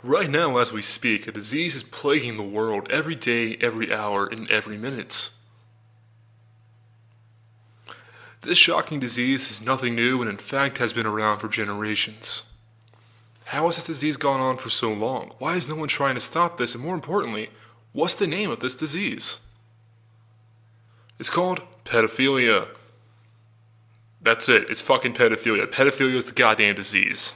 Right now, as we speak, a disease is plaguing the world every day, every hour, and every minute. This shocking disease is nothing new and in fact has been around for generations. How has this disease gone on for so long? Why is no one trying to stop this? And more importantly, what's the name of this disease? It's called pedophilia. That's it. It's fucking pedophilia. Pedophilia is the goddamn disease.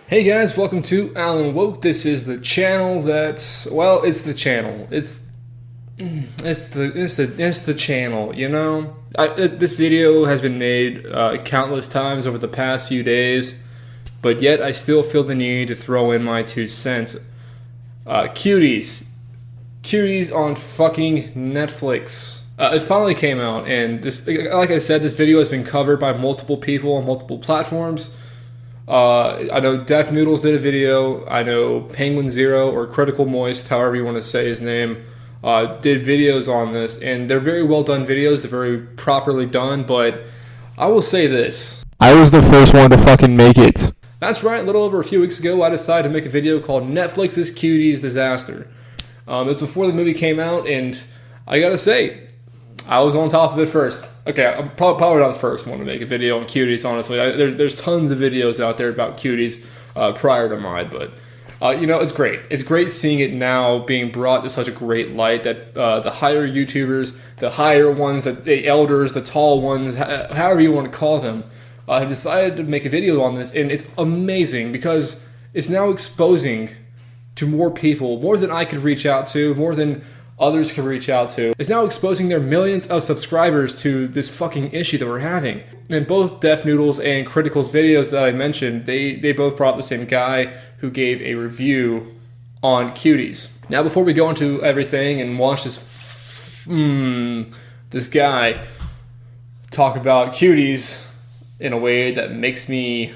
Hey guys, welcome to Alan Woke. This is the channel that, well, it's the channel. It's the channel, you know? This video has been made countless times over the past few days, but yet I still feel the need to throw in my 2 cents. Cuties. Cuties on fucking Netflix. It finally came out, and this, like I said, this video has been covered by multiple people on multiple platforms. I know Def Noodles did a video. I know Penguin Zero, or Critical Moist, however you want to say his name, did videos on this, and they're very well done videos. They're very properly done, but I will say this. I was the first one to fucking make it. That's right, a little over a few weeks ago, I decided to make a video called Netflix's Cuties Disaster. It was before the movie came out, and I gotta say, I was on top of it first. Okay, I'm probably not the first one to make a video on Cuties, honestly. There's tons of videos out there about Cuties prior to mine, but, you know, it's great. It's great seeing it now being brought to such a great light that the higher YouTubers, the higher ones, the elders, the tall ones, however you want to call them, have decided to make a video on this, and it's amazing because it's now exposing to more people, more than I could reach out to, more than others can reach out to. It's now exposing their millions of subscribers to this fucking issue that we're having. And both Def Noodles and Critical's videos that I mentioned, they both brought the same guy who gave a review on Cuties. Now, before we go into everything and watch this guy talk about Cuties in a way that makes me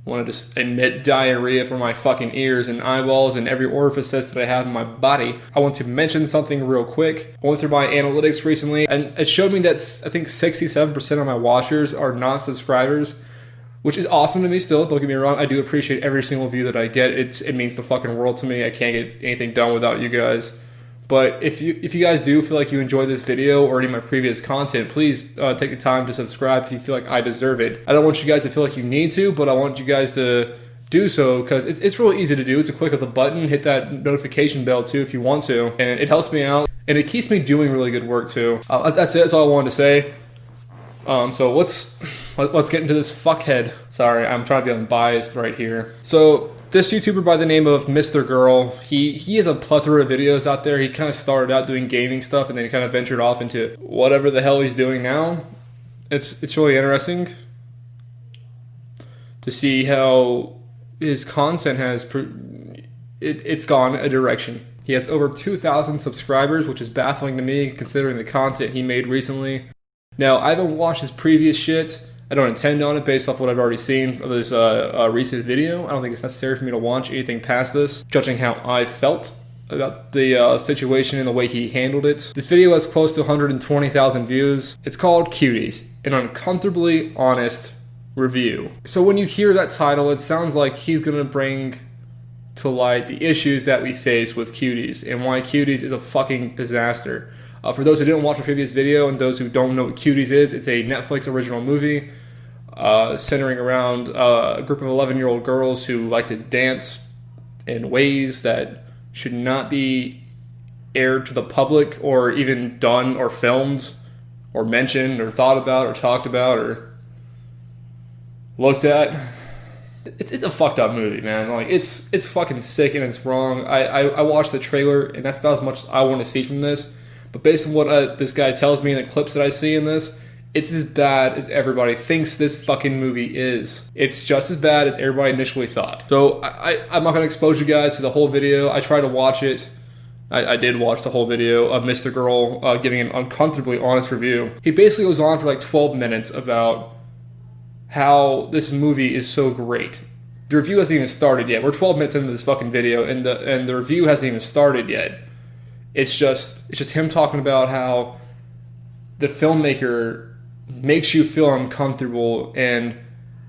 want to just emit diarrhea from my fucking ears and eyeballs and every orifice that I have in my body, I want to mention something real quick. I went through my analytics recently, and it showed me that I think 67% of my watchers are not subscribers, which is awesome to me still. Don't get me wrong. I do appreciate every single view that I get. It means the fucking world to me. I can't get anything done without you guys. But if you guys do feel like you enjoy this video or any of my previous content, please take the time to subscribe if you feel like I deserve it. I don't want you guys to feel like you need to, but I want you guys to do so because it's really easy to do. It's a click of the button, hit that notification bell too if you want to, and it helps me out, and it keeps me doing really good work too. That's it. That's all I wanted to say. So let's get into this fuckhead. Sorry, I'm trying to be unbiased right here. So this YouTuber by the name of Mrgirls, he has a plethora of videos out there. He kind of started out doing gaming stuff, and then he kind of ventured off into whatever the hell he's doing now. It's really interesting to see how his content has it's gone a direction. He has over 2,000 subscribers, which is baffling to me considering the content he made recently. Now, I haven't watched his previous shit. I don't intend on it based off what I've already seen of this recent video. I don't think it's necessary for me to watch anything past this, judging how I felt about the situation and the way he handled it. This video has close to 120,000 views. It's called Cuties, an uncomfortably honest review. So when you hear that title, it sounds like he's going to bring to light the issues that we face with Cuties and why Cuties is a fucking disaster. For those who didn't watch the previous video and those who don't know what Cuties is, it's a Netflix original movie centering around a group of 11-year-old girls who like to dance in ways that should not be aired to the public or even done or filmed or mentioned or thought about or talked about or looked at. It's a fucked up movie, man. Like it's fucking sick and it's wrong. I watched the trailer and that's about as much I want to see from this. But based on what this guy tells me in the clips that I see in this, it's as bad as everybody thinks this fucking movie is. It's just as bad as everybody initially thought. So I'm not going to expose you guys to the whole video. I tried to watch it. I did watch the whole video of Mrgirls giving an uncomfortably honest review. He basically goes on for like 12 minutes about how this movie is so great. The review hasn't even started yet. We're 12 minutes into this fucking video, and the review hasn't even started yet. It's just him talking about how the filmmaker makes you feel uncomfortable and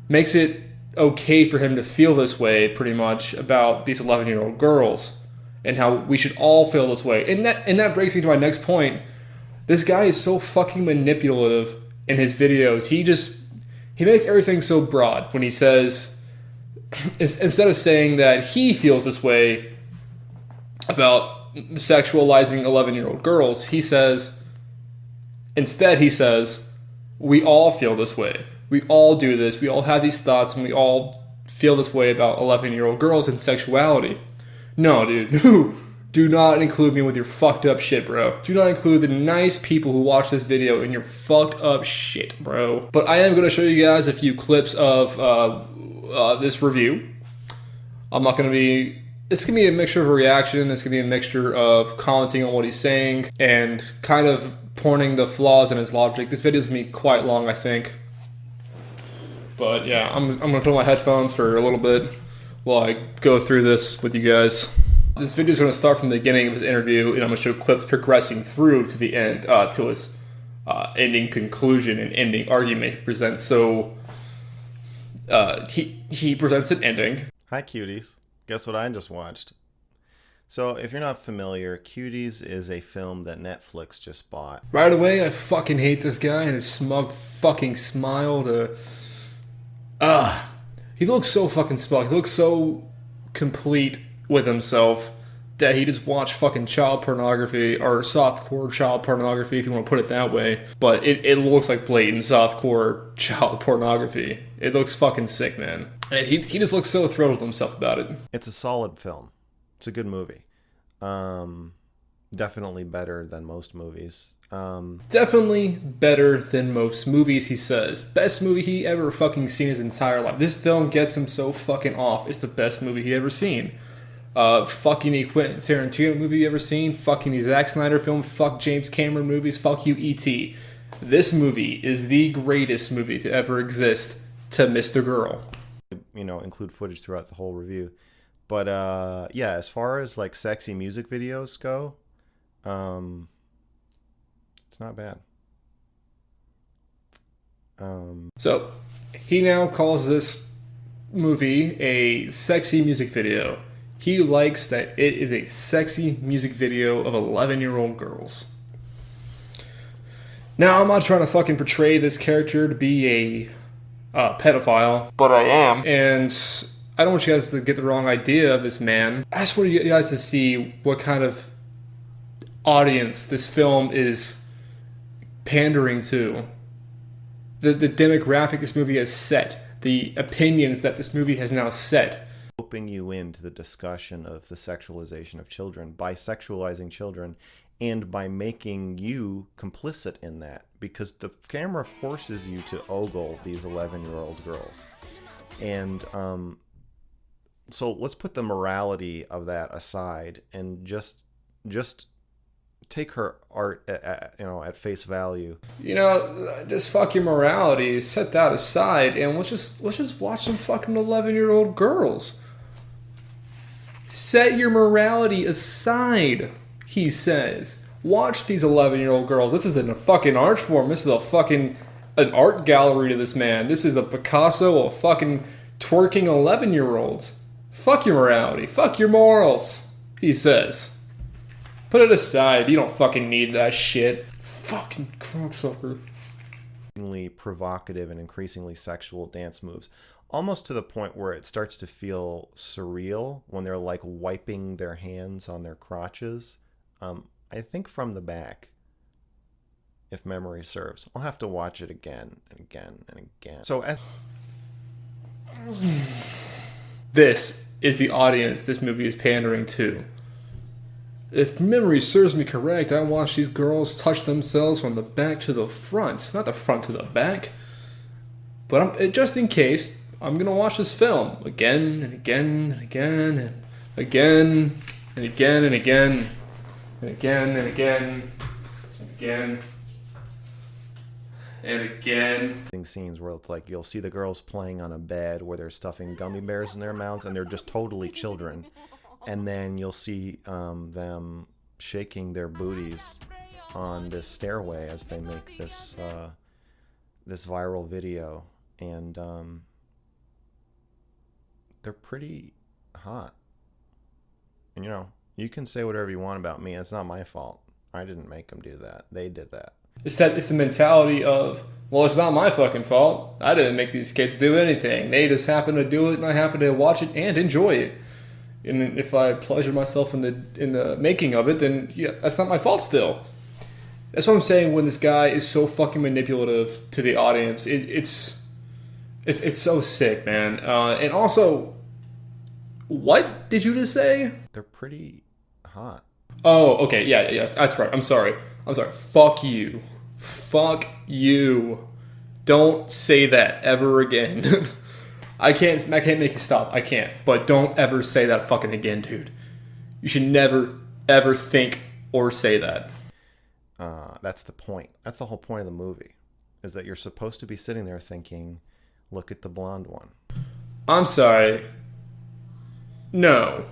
makes it okay for him to feel this way, pretty much, about these 11-year-old girls, and how we should all feel this way. And that brings me to my next point. This guy is so fucking manipulative in his videos. He makes everything so broad when he says, instead of saying that he feels this way about sexualizing 11-year-old girls, he says, we all feel this way. We all do this. We all have these thoughts, and we all feel this way about 11-year-old girls and sexuality. No, dude. Do not include me with your fucked up shit, bro. Do not include the nice people who watch this video in your fucked up shit, bro. But I am going to show you guys a few clips of this review. It's going to be a mixture of a reaction. It's going to be a mixture of commenting on what he's saying and kind of pointing the flaws in his logic. This video is going to be quite long, I think. But yeah, I'm going to put on my headphones for a little bit while I go through this with you guys. This video is going to start from the beginning of his interview, and I'm going to show clips progressing through to the end, to his ending conclusion and ending argument he presents. So, he presents an ending. Hi, Cuties. Guess what I just watched? So, if you're not familiar, Cuties is a film that Netflix just bought. Right away, I fucking hate this guy and his smug fucking smile he looks so fucking smug. He looks so complete with himself that he just watched fucking child pornography, or softcore child pornography, if you want to put it that way. But it looks like blatant softcore child pornography. It looks fucking sick, man. And he just looks so thrilled with himself about it. It's a solid film. It's a good movie. Definitely better than most movies. Definitely better than most movies, he says. Best movie he ever fucking seen his entire life. This film gets him so fucking off. It's the best movie he ever seen. Fucking the Quentin Tarantino movie you ever seen. Fucking the Zack Snyder film. Fuck James Cameron movies. Fuck you, E.T. This movie is the greatest movie to ever exist to Mr. Girl. Include footage throughout the whole review. But, yeah, as far as, like, sexy music videos go, it's not bad. So, he now calls this movie a sexy music video. He likes that it is a sexy music video of 11-year-old girls. Now, I'm not trying to fucking portray this character to be a pedophile, but I am. And I don't want you guys to get the wrong idea of this man. I just want you guys to see what kind of audience this film is pandering to. The demographic this movie has set. The opinions that this movie has now set. Roping you into the discussion of the sexualization of children by sexualizing children and by making you complicit in that, because the camera forces you to ogle these 11-year-old girls. And so let's put the morality of that aside and just take her art at face value. Just fuck your morality, set that aside, and let's just watch some fucking 11-year-old girls. Set your morality aside, he says. Watch these 11-year-old girls. This isn't a fucking art form. This is an art gallery to this man. This is a Picasso of fucking twerking 11-year-olds. Fuck your morality. Fuck your morals, he says. Put it aside. You don't fucking need that shit. Fucking cocksucker. Provocative and increasingly sexual dance moves. Almost to the point where it starts to feel surreal when they're like wiping their hands on their crotches. I think from the back, if memory serves. I'll have to watch it again and again and again. So this is the audience this movie is pandering to. If memory serves me correct, I watched these girls touch themselves from the back to the front. Not the front to the back. But just in case, I'm going to watch this film again and again and again and again and again and again and again and again and again. and again. Scenes where it's like you'll see the girls playing on a bed where they're stuffing gummy bears in their mouths and they're just totally children, and then you'll see them shaking their booties on this stairway as they make this this viral video, and they're pretty hot. And you can say whatever you want about me. It's not my fault. I didn't make them do that. They did that. It's the mentality of, well, it's not my fucking fault. I didn't make these kids do anything. They just happen to do it, and I happen to watch it and enjoy it. And if I pleasure myself in the making of it, then yeah, that's not my fault still. That's what I'm saying when this guy is so fucking manipulative to the audience. It's so sick, man. And also, what did you just say? They're pretty hot. Oh, okay, yeah, that's right. I'm sorry. Fuck you. Fuck you. Don't say that ever again. I can't make you stop. I can't. But don't ever say that fucking again, dude. You should never, ever think or say that. That's the point. That's the whole point of the movie, is that you're supposed to be sitting there thinking, look at the blonde one. I'm sorry. No.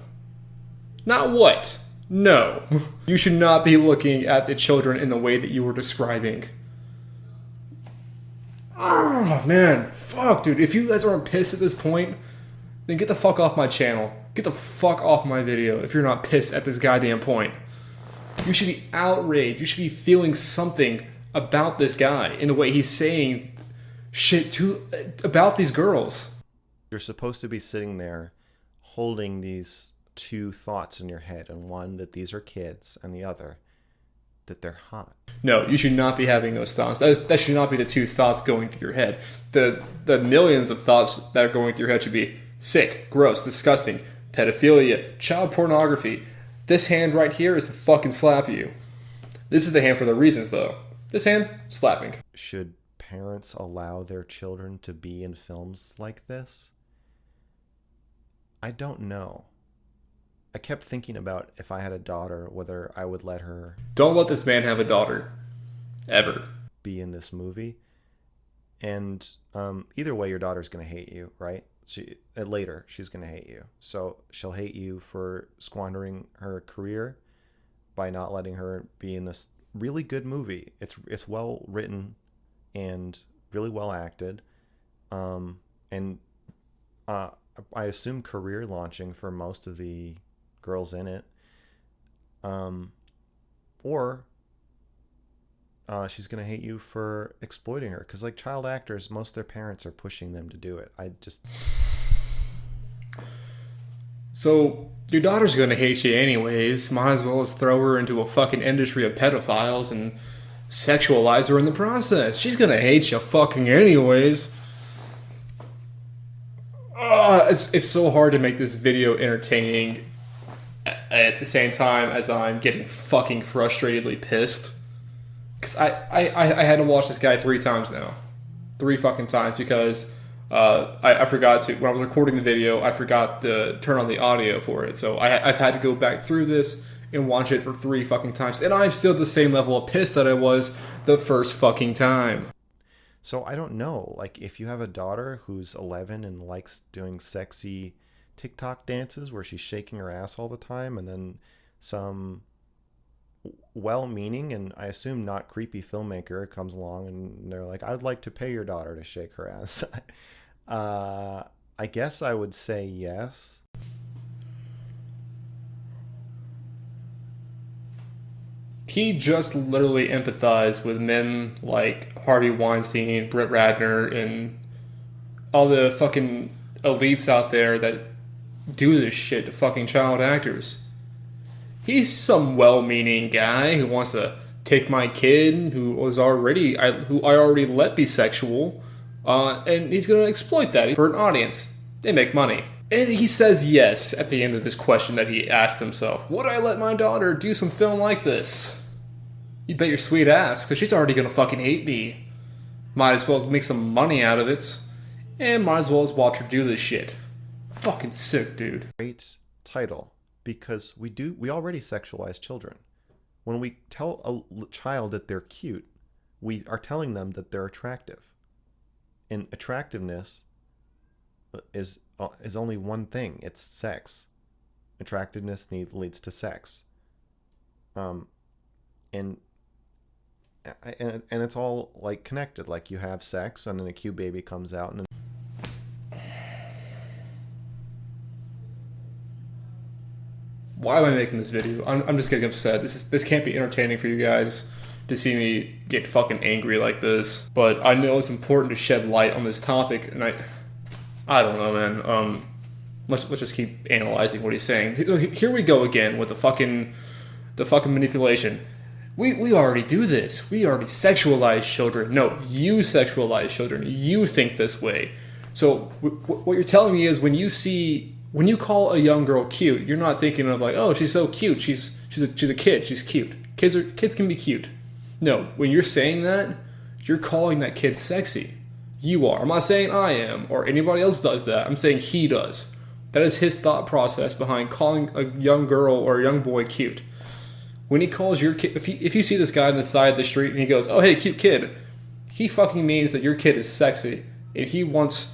Not what? No. You should not be looking at the children in the way that you were describing. Oh, man. Fuck, dude. If you guys aren't pissed at this point, then get the fuck off my channel. Get the fuck off my video if you're not pissed at this goddamn point. You should be outraged. You should be feeling something about this guy in the way he's saying shit about these girls. You're supposed to be sitting there holding these two thoughts in your head, and one that these are kids, and the other that they're hot. No, you should not be having those thoughts. That should not be the two thoughts going through your head. The millions of thoughts that are going through your head should be sick, gross, disgusting, pedophilia, child pornography. This hand right here is to fucking slap you. This is the hand for the reasons, though. This hand, slapping. Should parents allow their children to be in films like this? I don't know. I kept thinking about if I had a daughter, whether I would let her... Don't let this man have a daughter. Ever. ...be in this movie. And either way, your daughter's going to hate you, right? Later, she's going to hate you. So she'll hate you for squandering her career by not letting her be in this really good movie. It's well written and really well acted. And I assume career launching for most of the girls in it. Or she's going to hate you for exploiting her. Because like child actors, most of their parents are pushing them to do it. So, your daughter's gonna hate you anyways. Might as well just throw her into a fucking industry of pedophiles and sexualize her in the process. She's gonna hate you fucking anyways. It's so hard to make this video entertaining at the same time as I'm getting fucking frustratedly pissed. Because I had to watch this guy 3 times now. 3 fucking times because... I forgot to, when I was recording the video, I forgot to turn on the audio for it. So I've had to go back through this and watch it for 3 fucking times. And I'm still the same level of pissed that I was the first fucking time. So I don't know, like if you have a daughter who's 11 and likes doing sexy TikTok dances where she's shaking her ass all the time, and then some well-meaning and I assume not creepy filmmaker comes along and they're like, I'd like to pay your daughter to shake her ass. I guess I would say yes. He just literally empathized with men like Harvey Weinstein, Brett Ratner, and all the fucking elites out there that do this shit to fucking child actors. He's some well-meaning guy who wants to take my kid who I already let be sexual, and he's going to exploit that for an audience. They make money. And he says yes at the end of this question that he asked himself. Would I let my daughter do some film like this? You bet your sweet ass, because she's already going to fucking hate me. Might as well make some money out of it, and might as well as watch her do this shit. Fucking sick, dude. Great title, because we already sexualize children. When we tell a child that they're cute, we are telling them that they're attractive. And attractiveness is only one thing. It's sex. Attractiveness leads to sex. And it's all like connected. Like you have sex, and then a cute baby comes out, and why am I making this video? I'm just getting upset. This can't be entertaining for you guys to see me get fucking angry like this. But I know it's important to shed light on this topic, and I don't know, man. Let's just keep analyzing what he's saying. Here we go again with the fucking manipulation. We already do this. We already sexualize children. No, you sexualize children. You think this way. So what you're telling me is when you call a young girl cute, you're not thinking of like, oh, she's so cute. She's a kid. She's cute. Kids can be cute. No, when you're saying that, you're calling that kid sexy. You are. I'm not saying I am or anybody else does that. I'm saying he does. That is his thought process behind calling a young girl or a young boy cute. When he calls your kid, if you see this guy on the side of the street and he goes, oh, hey, cute kid, he fucking means that your kid is sexy and he wants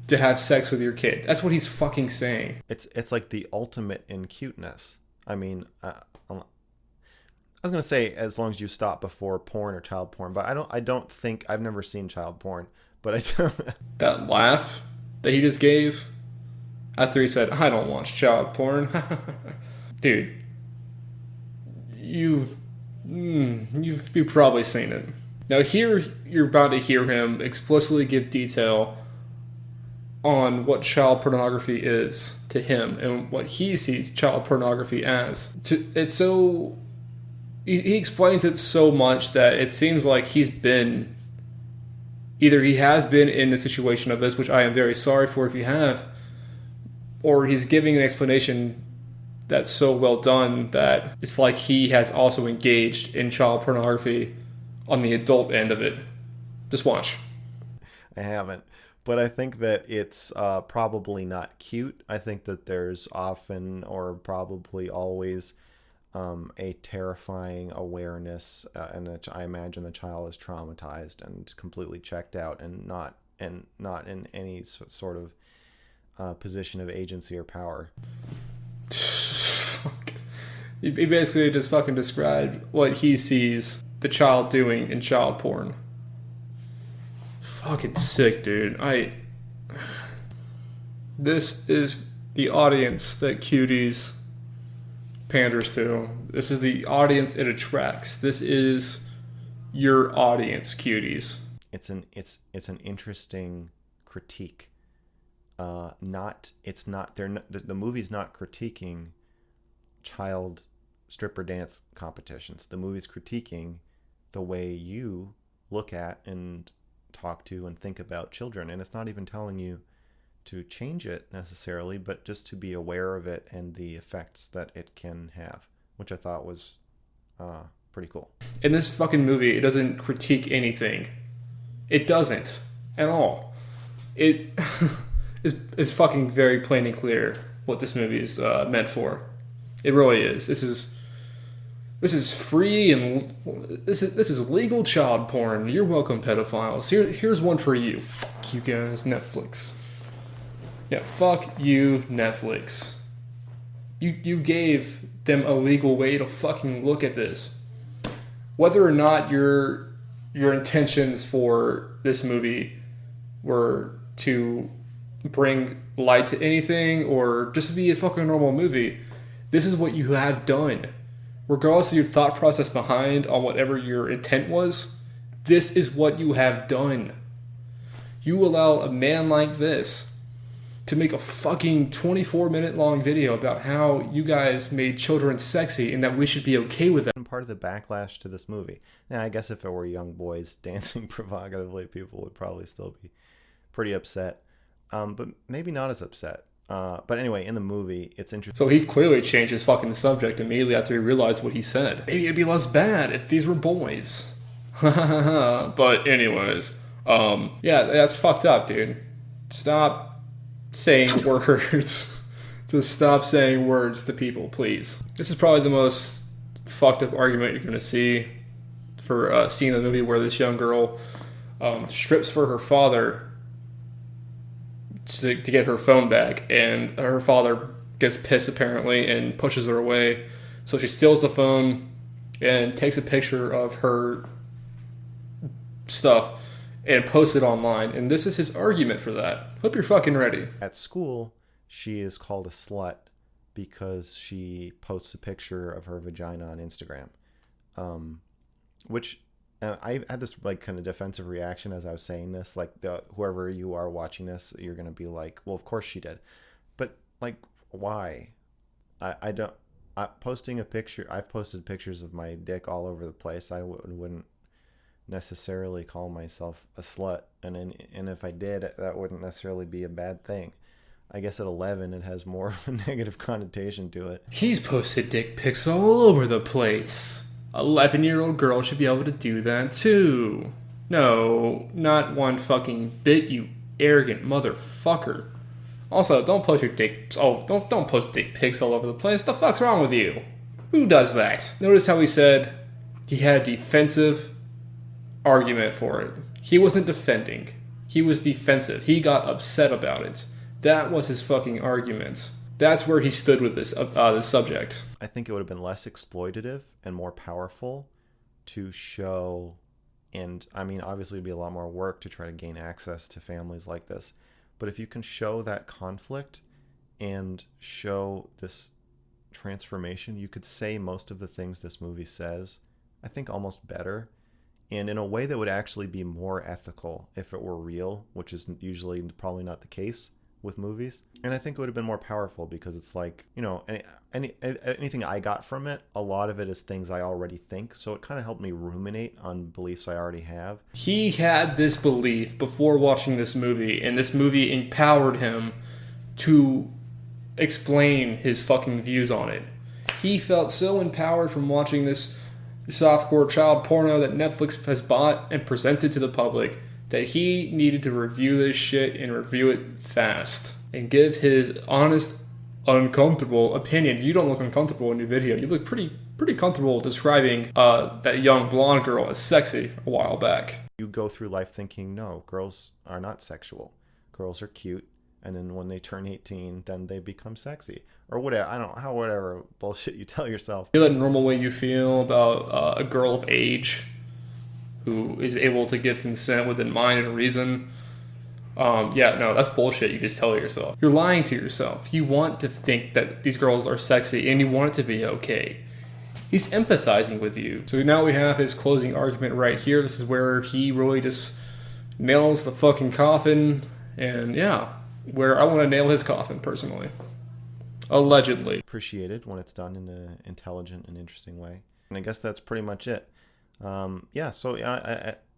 to have sex with your kid. That's what he's fucking saying. It's like the ultimate in cuteness. I mean, I was gonna say as long as you stop before porn or child porn, but I don't think I've never seen child porn, but I don't. That laugh that he just gave after he said, I don't watch child porn. Dude, you've probably seen it. Now here you're about to hear him explicitly give detail on what child pornography is to him and what he sees child pornography as. It's so... He explains it so much that it seems like he's been... Either he has been in a situation of this, which I am very sorry for if you have, or he's giving an explanation that's so well done that it's like he has also engaged in child pornography on the adult end of it. Just watch. I haven't. But I think that it's probably not cute. I think that there's often or probably always a terrifying awareness, and I imagine the child is traumatized and completely checked out, and not in any sort of position of agency or power. He basically just fucking described what he sees the child doing in child porn. Fucking sick, dude. This is the audience that Cuties panders to. This is the audience it attracts. This is your audience, Cuties. It's an interesting critique. The movie's not critiquing child stripper dance competitions. The movie's critiquing the way you look at and talk to and think about children, and it's not even telling you to change it necessarily, but just to be aware of it and the effects that it can have, which I thought was pretty cool. In this fucking movie, it doesn't critique anything. It doesn't at all. It is fucking very plain and clear what this movie is meant for. It really is. This is free and this is legal child porn. You're welcome, pedophiles. Here's one for you. Fuck you guys, Netflix. Yeah, fuck you, Netflix. You gave them a legal way to fucking look at this. Whether or not your intentions for this movie were to bring light to anything or just to be a fucking normal movie, this is what you have done. Regardless of your thought process behind on whatever your intent was, this is what you have done. You allow a man like this to make a fucking 24-minute long video about how you guys made children sexy and that we should be okay with that. Part of the backlash to this movie. Now, I guess if it were young boys dancing provocatively, people would probably still be pretty upset. But maybe not as upset. But anyway, in the movie, it's interesting. So he clearly changed his fucking subject immediately after he realized what he said. Maybe it'd be less bad if these were boys. But anyways, yeah, that's fucked up, dude. Stop saying words. Just stop saying words to people, please. This is probably the most fucked up argument you're gonna see for a scene in the movie where this young girl strips for her father to get her phone back, and her father gets pissed apparently and pushes her away. So she steals the phone and takes a picture of her stuff and posts it online. And this is his argument for that. Hope you're fucking ready. At school, she is called a slut because she posts a picture of her vagina on Instagram. Which I had this like kind of defensive reaction as I was saying this. Like, whoever you are watching this, you're going to be like, well, of course she did. But like, why? I don't... posting a picture... I've posted pictures of my dick all over the place. I wouldn't necessarily call myself a slut, and if I did, that wouldn't necessarily be a bad thing. I guess at 11 it has more of a negative connotation to it. He's posted dick pics all over the place. 11-year-old girl should be able to do that too. No, not one fucking bit, you arrogant motherfucker. Also, don't post your dick... Oh, don't post dick pics all over the place. What the fuck's wrong with you? Who does that? Notice how he said he had a defensive argument for it. He wasn't defending. He was defensive. He got upset about it. That was his fucking argument. That's where he stood with this subject. I think it would have been less exploitative and more powerful to show... And, I mean, obviously it would be a lot more work to try to gain access to families like this. But if you can show that conflict and show this transformation, you could say most of the things this movie says, I think almost better, and in a way that would actually be more ethical if it were real, which is usually probably not the case with movies. And I think it would have been more powerful because it's like, you know, anything I got from it, a lot of it is things I already think. So it kind of helped me ruminate on beliefs I already have. He had this belief before watching this movie, and this movie empowered him to explain his fucking views on it. He felt so empowered from watching this softcore child porno that Netflix has bought and presented to the public that he needed to review this shit and review it fast and give his honest, uncomfortable opinion. You don't look uncomfortable in your video. You look pretty comfortable describing that young blonde girl as sexy a while back. You go through life thinking, no, girls are not sexual. Girls are cute. And then when they turn 18, then they become sexy. Or whatever, I don't know, whatever bullshit you tell yourself. Feel that normal way you feel about a girl of age who is able to give consent within mind and reason. Yeah, no, that's bullshit you just tell yourself. You're lying to yourself. You want to think that these girls are sexy and you want it to be okay. He's empathizing with you. So now we have his closing argument right here. This is where he really just nails the fucking coffin. And yeah, where I want to nail his coffin personally. Allegedly. Appreciated when it's done in an intelligent and interesting way. And I guess that's pretty much it.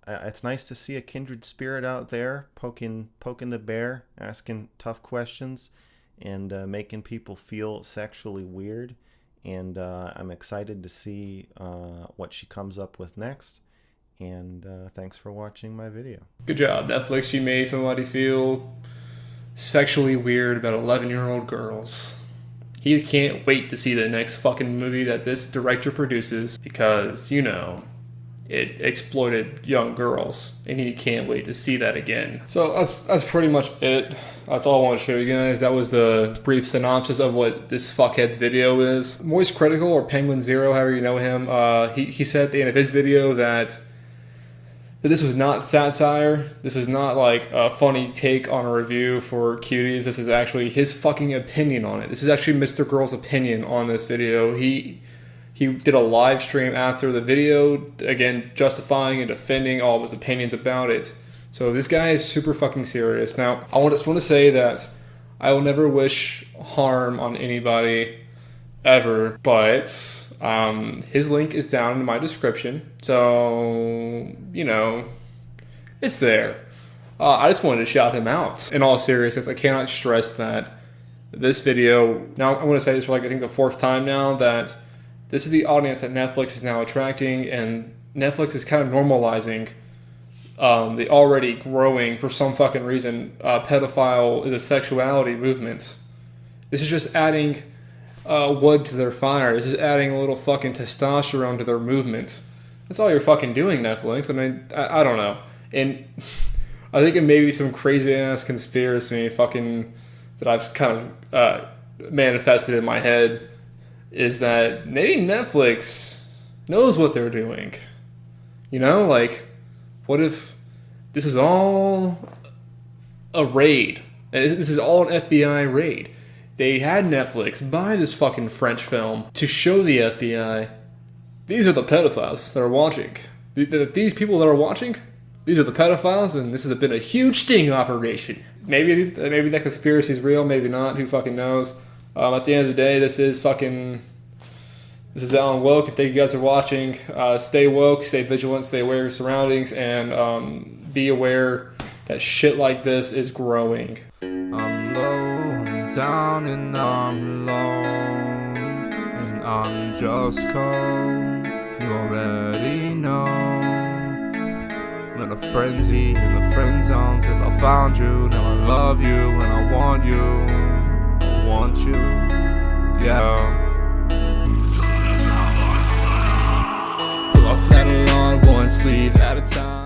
It's nice to see a kindred spirit out there poking the bear, asking tough questions, and making people feel sexually weird. And I'm excited to see what she comes up with next. And thanks for watching my video. Good job, Netflix. You made somebody feel sexually weird about 11-year-old girls. He can't wait to see the next fucking movie that this director produces because, you know, it exploited young girls, and he can't wait to see that again. So that's pretty much it. That's all I want to show you guys. That was the brief synopsis of what this fuckhead's video is. Moist Critical, or Penguin Zero, however you know him, he said at the end of his video that this was not satire. This is not like a funny take on a review for Cuties. This is actually his fucking opinion on it. This is actually Mrgirls' opinion on this video. He did a live stream after the video, again, justifying and defending all of his opinions about it. So this guy is super fucking serious. Now, I just want to say that I will never wish harm on anybody ever, but his link is down in my description. So, you know, it's there. I just wanted to shout him out. In all seriousness, I cannot stress that this video, now I'm going to say this for like I think the fourth time now, that this is the audience that Netflix is now attracting, and Netflix is kind of normalizing the already growing, for some fucking reason, pedophile is a sexuality movement. This is just adding wood to their fire. This is adding a little fucking testosterone to their movement. That's all you're fucking doing, Netflix. I mean, I don't know. And I think it may be some crazy ass conspiracy fucking that I've kind of manifested in my head is that maybe Netflix knows what they're doing. You know, like, what if this was all a raid? And this is all an FBI raid. They had Netflix buy this fucking French film to show the FBI, these are the pedophiles that are watching. These people that are watching, these are the pedophiles, and this has been a huge sting operation. Maybe that conspiracy is real, maybe not. Who fucking knows? At the end of the day, this is Alan Woke. Thank you guys for watching. Stay woke, stay vigilant, stay aware of your surroundings, and be aware that shit like this is growing. I'm low, I'm down, and I'm alone, and I'm just cold. You already know. I'm in a frenzy, in the friend zone till I found you. Now I love you and I want you. I want you, yeah. Pull off that alarm, one sleeve at a time.